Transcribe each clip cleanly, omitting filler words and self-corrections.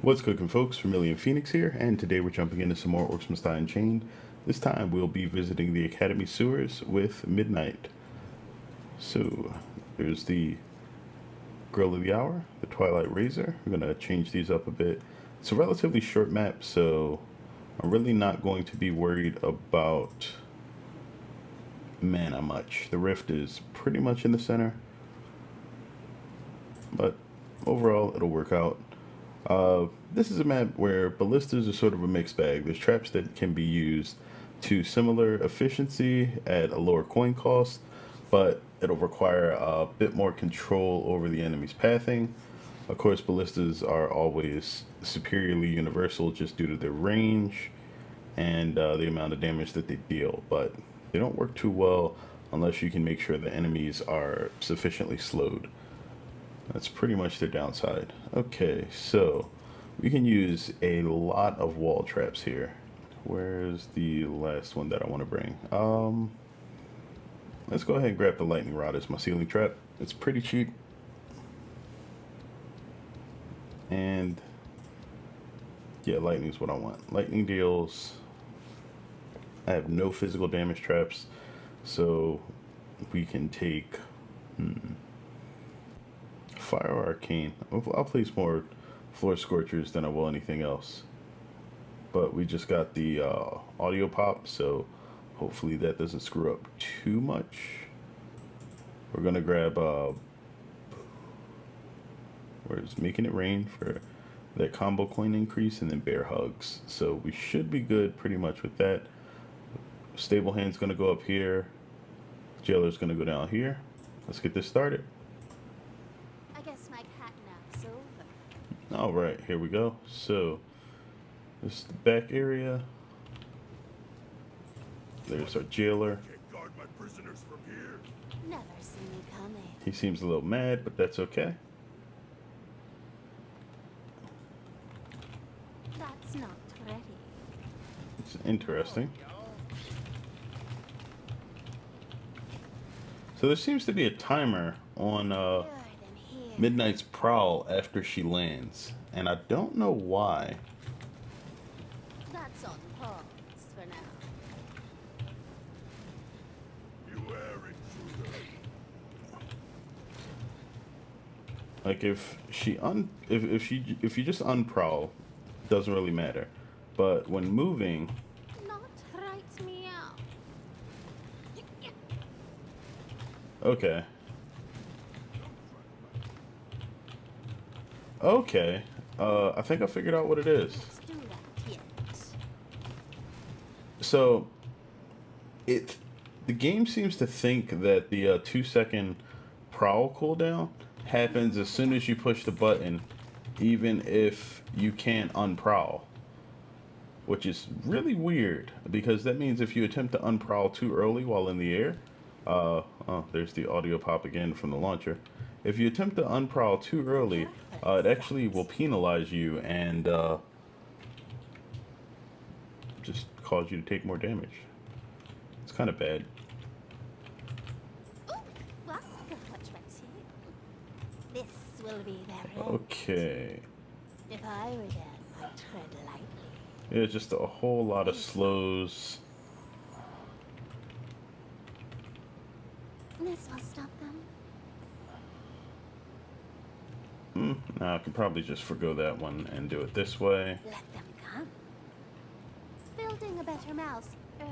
What's cooking, folks? Vermillion Phoenix here, and today we're jumping into some more Orcs Unchained. This time we'll be visiting the Academy sewers with Midnight. So, there's the Grill of the Hour, the Twilight Razor. We're going to change these up a bit. It's a relatively short map, so I'm really not going to be worried about mana much. The Rift is pretty much in the center, but overall it'll work out. This is a map where ballistas are sort of a mixed bag. There's traps that can be used to similar efficiency at a lower coin cost, but it'll require a bit more control over the enemy's pathing. Of course, ballistas are always superiorly universal just due to their range and the amount of damage that they deal, but they don't work too well unless you can make sure the enemies are sufficiently slowed. That's pretty much their downside. Okay, so we can use a lot of wall traps here. Where's the last one that I want to bring? Let's go ahead and grab the lightning rod as my ceiling trap. It's pretty cheap. And yeah, lightning is what I want. Lightning deals. I have no physical damage traps, so we can take Fire or Arcane. I'll place more floor Scorchers than I will anything else. But we just got the audio pop, so hopefully that doesn't screw up too much. We're gonna grab where's Making It Rain for that combo coin increase, and then Bear Hugs. So we should be good pretty much with that. Stablehand's gonna go up here. Jailer's gonna go down here. Let's get this started. All right, here we go. So this is the back area. There's our jailer. Never see me coming. He seems a little mad, but that's okay. That's not ready. It's interesting. So there seems to be a timer on Midnight's prowl after she lands, and I don't know why. That's on pause for now. Like if you just unprowl, doesn't really matter. But when moving, Not right me out. okay. Okay. I think I figured out what it is. Let's do that yet. So the game seems to think that the 2-second prowl cooldown happens as soon as you push the button, even if you can't unprowl, which is really weird because that means if you attempt to unprowl too early while in the air, oh, there's the audio pop again from the launcher. If you attempt to unprowl too early, it actually will penalize you and just cause you to take more damage. It's kind of bad. Ooh, well, don't touch my tea. This will be their end. Okay. If I were them, I'd tread lightly. Yeah, just a whole lot of slows. This will stop them. Now I can probably just forgo that one and do it this way. Let them come. Building a better mouse. Or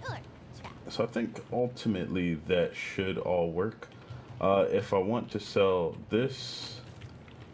trap. So I think ultimately that should all work. If I want to sell this,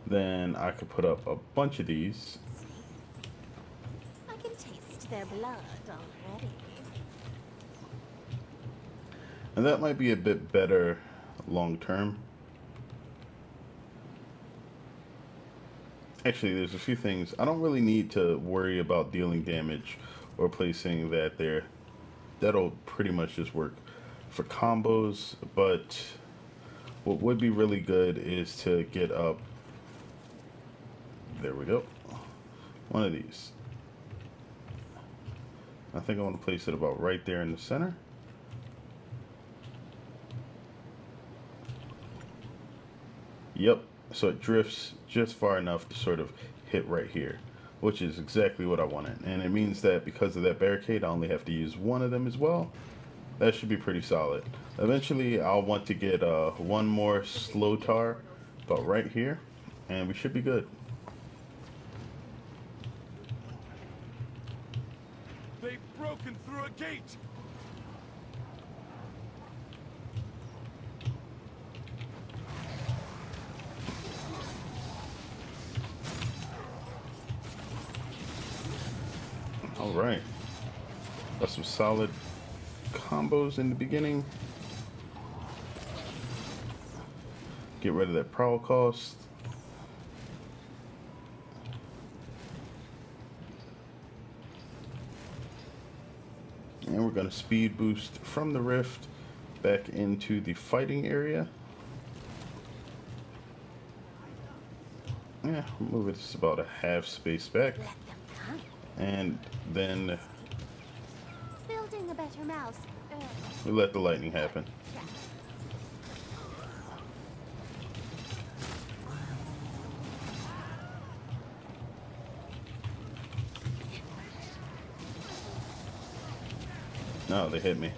then I could put up a bunch of these. See? I can taste their blood already. And that might be a bit better long term. Actually, there's a few things. I don't really need to worry about dealing damage or placing that there. That'll pretty much just work for combos, but what would be really good is to get up. There we go. One of these. I think I want to place it about right there in the center. Yep, so it drifts just far enough to sort of hit right here, which is exactly what I wanted. And it means that because of that barricade, I only have to use one of them as well. That should be pretty solid. Eventually, I'll want to get one more slow tar, but right here, and we should be good. They've broken through a gate! All right. Got some solid combos in the beginning. Get rid of that prowl cost. And we're going to speed boost from the rift back into the fighting area. Yeah, move it just about a half space back. Let them come. And then Building a better mouse. we let the lightning happen. No, they hit me.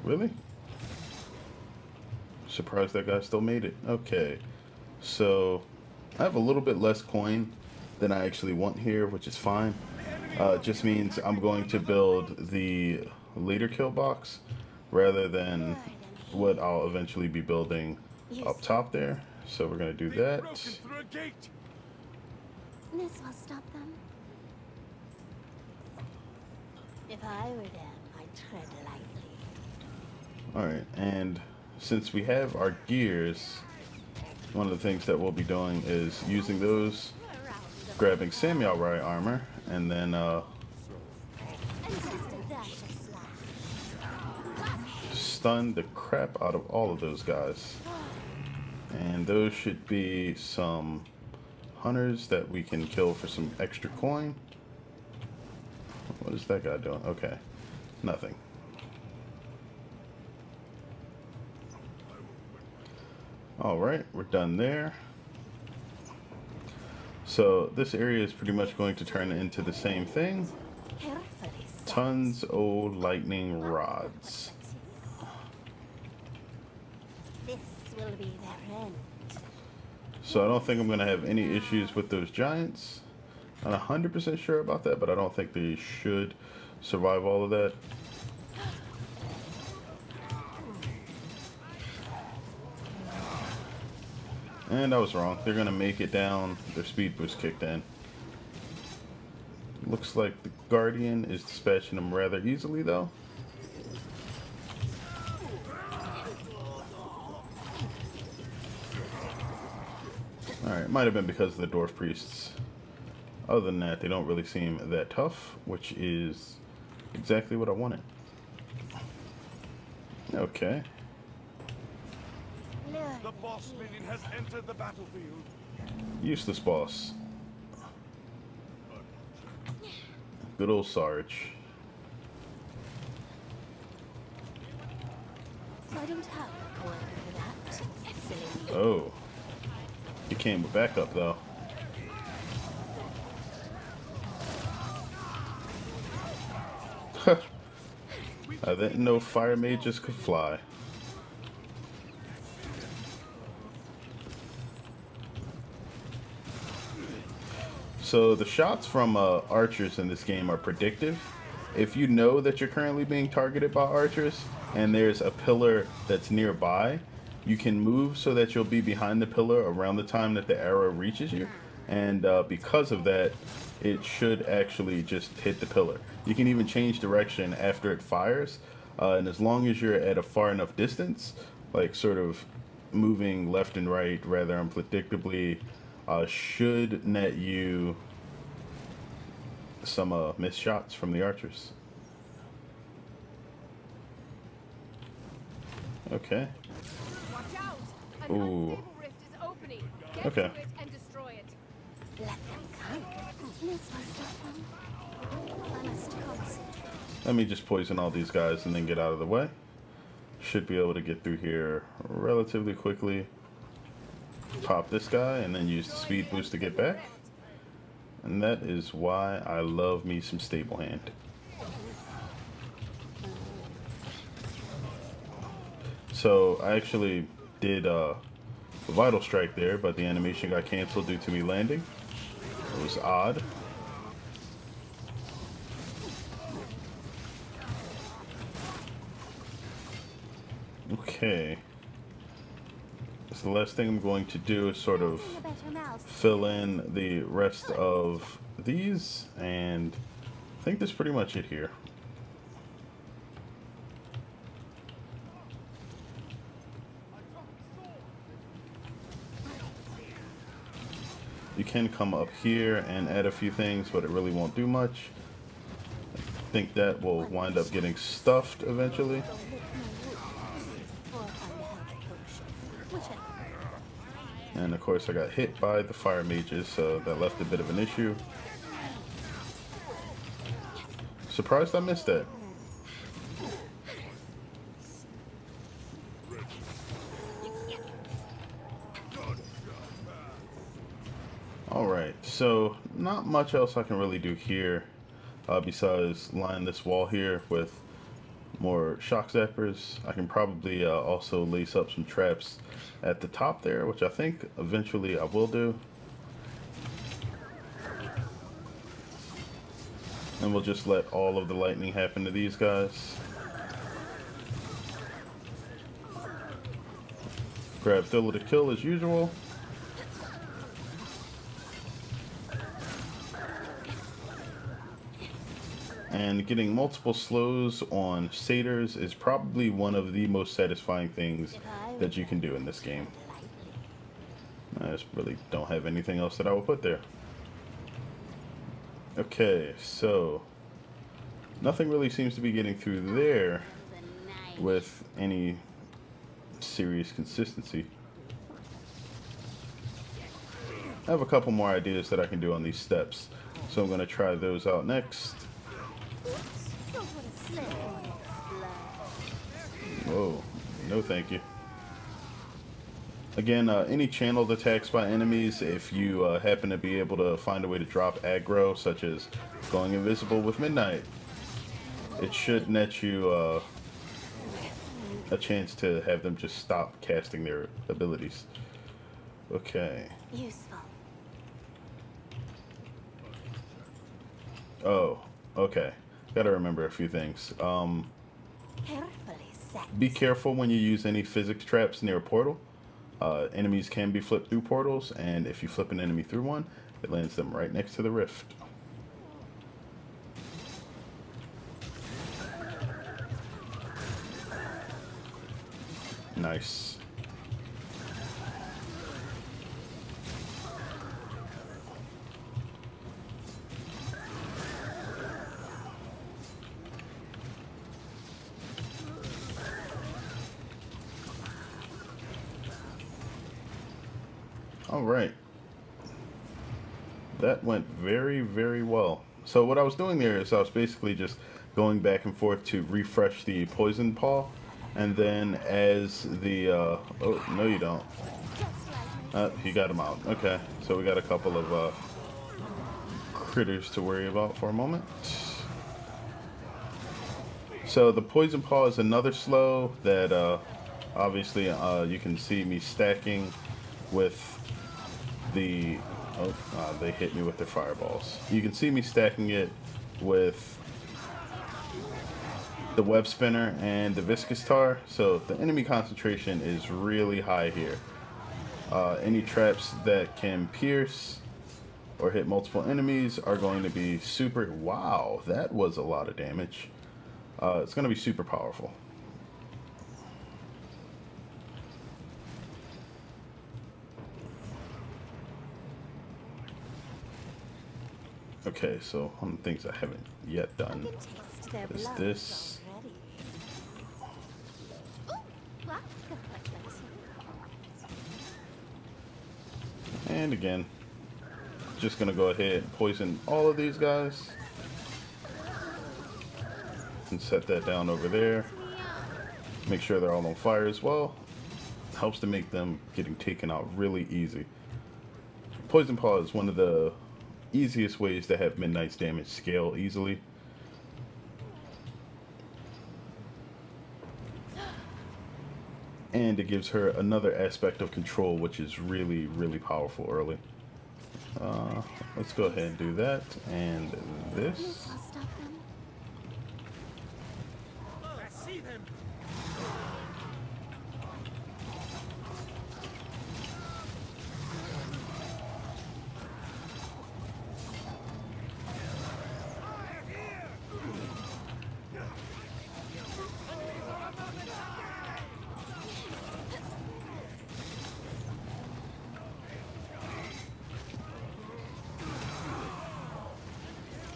Really? Surprised that guy still made it. Okay, so I have a little bit less coin than I actually want here, which is fine. It just means I'm going to build the leader kill box rather than what I'll eventually be building up top there. So we're going to do They've that. broken through a gate! This will stop them. If I were them, I'd tread lightly. Alright, and since we have our gears, one of the things that we'll be doing is using those, grabbing samurai armor, and then And just a dash of slash. stun the crap out of all of those guys. And those should be some hunters that we can kill for some extra coin. What is that guy doing? Okay, nothing. Alright, we're done there. So this area is pretty much going to turn into the same thing. Carefully set. Tons of lightning rods. This will be their end. So I don't think I'm going to have any issues with those giants. I'm not 100% sure about that, but I don't think they should survive all of that. And I was wrong. They're going to make it down. Their speed boost kicked in. Looks like the Guardian is dispatching them rather easily, though. Alright, might have been because of the Dwarf Priests. Other than that, they don't really seem that tough, which is exactly what I wanted. Okay. The boss minion has entered the battlefield. Useless boss. Good old Sarge. I don't have a coin for that. Silly. Oh. He came with backup, though. I didn't know fire mages could fly. So the shots from archers in this game are predictive. If you know that you're currently being targeted by archers and there's a pillar that's nearby, you can move so that you'll be behind the pillar around the time that the arrow reaches you. And because of that, it should actually just hit the pillar. You can even change direction after it fires. And as long as you're at a far enough distance, like sort of moving left and right rather unpredictably, should net you some missed shots from the archers. Okay. Watch out! An Ooh. unstable rift is opening. Get Okay. to it and destroy it. Let them come. This will stop them. I must concentrate. Let me just poison all these guys and then get out of the way. Should be able to get through here relatively quickly. Pop this guy and then use the speed boost to get back. And that is why I love me some Stablehand. So I actually did a Vital Strike there, but the animation got canceled due to me landing. It was odd. Okay. So the last thing I'm going to do is sort of fill in the rest of these, and I think that's pretty much it here. You can come up here and add a few things, but it really won't do much. I think that will wind up getting stuffed eventually. And of course I got hit by the fire mages, so that left a bit of an issue. Surprised I missed that. Alright, so not much else I can really do here besides line this wall here with more shock zappers. I can probably also lace up some traps at the top there, which I think eventually I will do. And we'll just let all of the lightning happen to these guys. Grab Thrill to Kill as usual. And getting multiple slows on satyrs is probably one of the most satisfying things that you can do in this game. I just really don't have anything else that I will put there. Okay, so nothing really seems to be getting through there with any serious consistency. I have a couple more ideas that I can do on these steps, so I'm going to try those out next. Whoa, no thank you. Again, any channeled attacks by enemies, if you happen to be able to find a way to drop aggro, such as going invisible with Midnight, it should net you a chance to have them just stop casting their abilities. Okay. Useful. Oh, okay. Gotta remember a few things. Carefully set. Be careful when you use any physics traps near a portal. Enemies can be flipped through portals, and if you flip an enemy through one, it lands them right next to the rift. Nice. All right. That went very, very well. So what I was doing there is I was basically just going back and forth to refresh the poison paw, and then as the oh no you don't. He got him out. Okay, so we got a couple of critters to worry about for a moment. So the poison paw is another slow that obviously you can see me stacking with the they hit me with their fireballs. You can see me stacking it with the web spinner and the viscous tar, so the enemy concentration is really high here. Any traps that can pierce or hit multiple enemies are going to be super. Wow, that was a lot of damage. It's going to be super powerful. Okay, so one of the things I haven't yet done is this. And again, just gonna go ahead and poison all of these guys. and set that down over there. Make sure they're all on fire as well. Helps to make them getting taken out really easy. Poison Paw is one of the easiest ways to have Midnight's damage scale easily. And it gives her another aspect of control, which is really, really powerful early. Let's go ahead and do that. And this. This will stop them. I see them.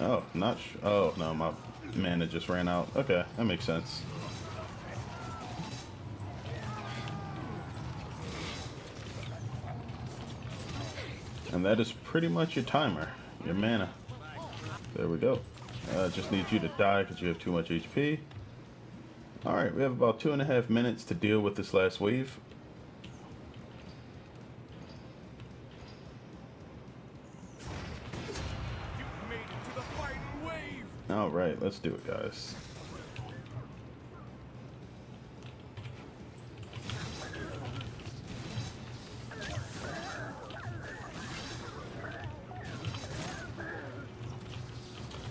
Oh, oh, no, my mana just ran out. Okay, that makes sense. And that is pretty much your timer, your mana. There we go. Just need you to die because you have too much HP. Alright, we have about 2.5 minutes to deal with this last wave. You've made it to the final wave. Alright, let's do it, guys.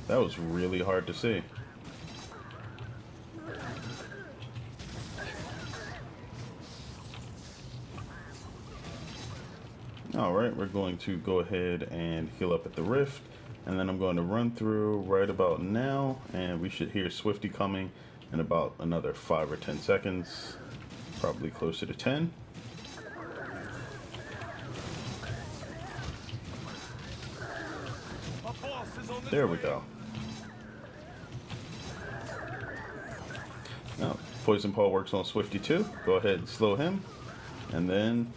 That was really hard to see. Alright, we're going to go ahead and heal up at the rift, and then I'm going to run through right about now, and we should hear Swifty coming in about another 5 or 10 seconds, probably closer to 10. A boss is on the There we way. go. Now, Poison Paw works on Swifty too. Go ahead and slow him, and then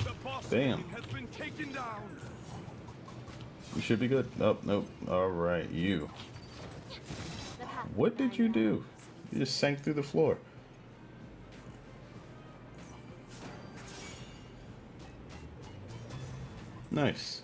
The boss Bam. minion has been taken down. we should be good. Oh, nope. Alright, you. The path What did you do? You just sank through the floor. Nice.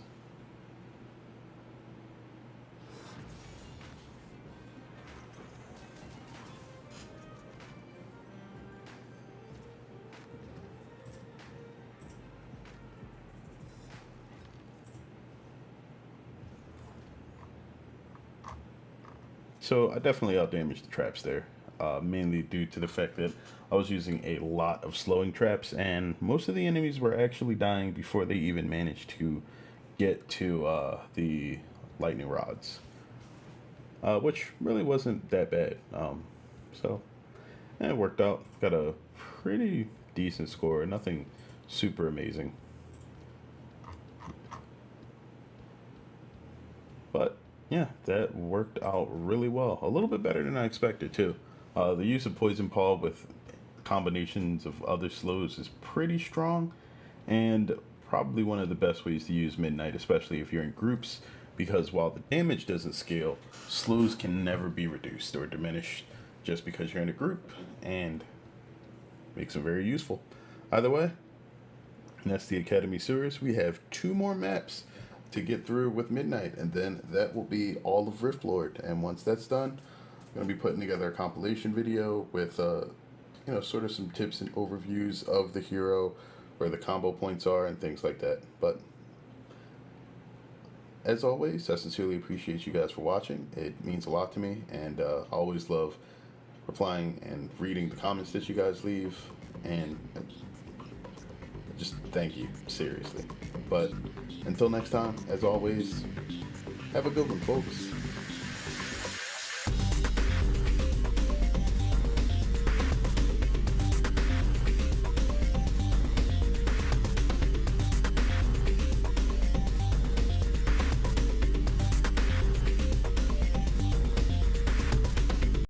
So I definitely outdamaged the traps there, mainly due to the fact that I was using a lot of slowing traps, and most of the enemies were actually dying before they even managed to get to the lightning rods, which really wasn't that bad. So it worked out. Got a pretty decent score, nothing super amazing. But yeah, that worked out really well. A little bit better than I expected too. The use of Poison Paw with combinations of other slows is pretty strong, and probably one of the best ways to use Midnight, especially if you're in groups, because while the damage doesn't scale, slows can never be reduced or diminished just because you're in a group, and makes them very useful. Either way, that's the Academy series. We have 2 more maps to get through with Midnight, and then that will be all of Riftlord. And once that's done, I'm going to be putting together a compilation video with sort of some tips and overviews of the hero, where the combo points are and things like that. But as always, I sincerely appreciate you guys for watching. It means a lot to me, and I always love replying and reading the comments that you guys leave, and just thank you, seriously. But until next time, as always, have a good one, folks.